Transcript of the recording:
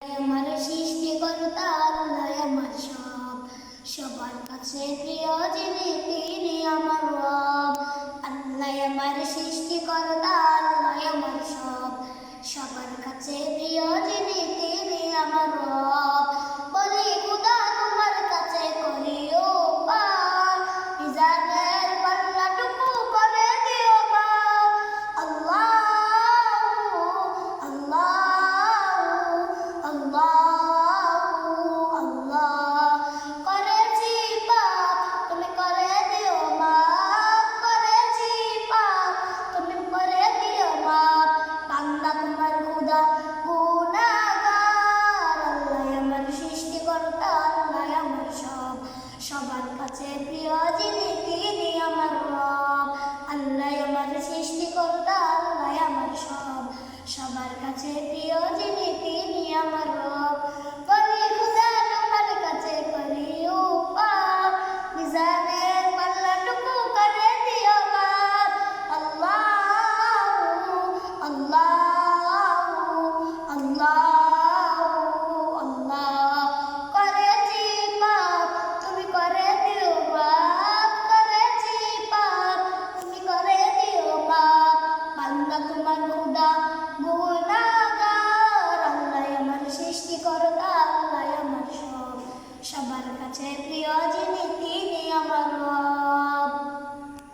আমার সৃষ্টিকর্তা আল্লাহ আমার সব, সবার কাছে প্রিয় যিনি তিনি আমার রব। আল্লাহ আমার সৃষ্টিকর্তা আল্লাহ আমার সব, সবার কাছে প্রিয় যিনি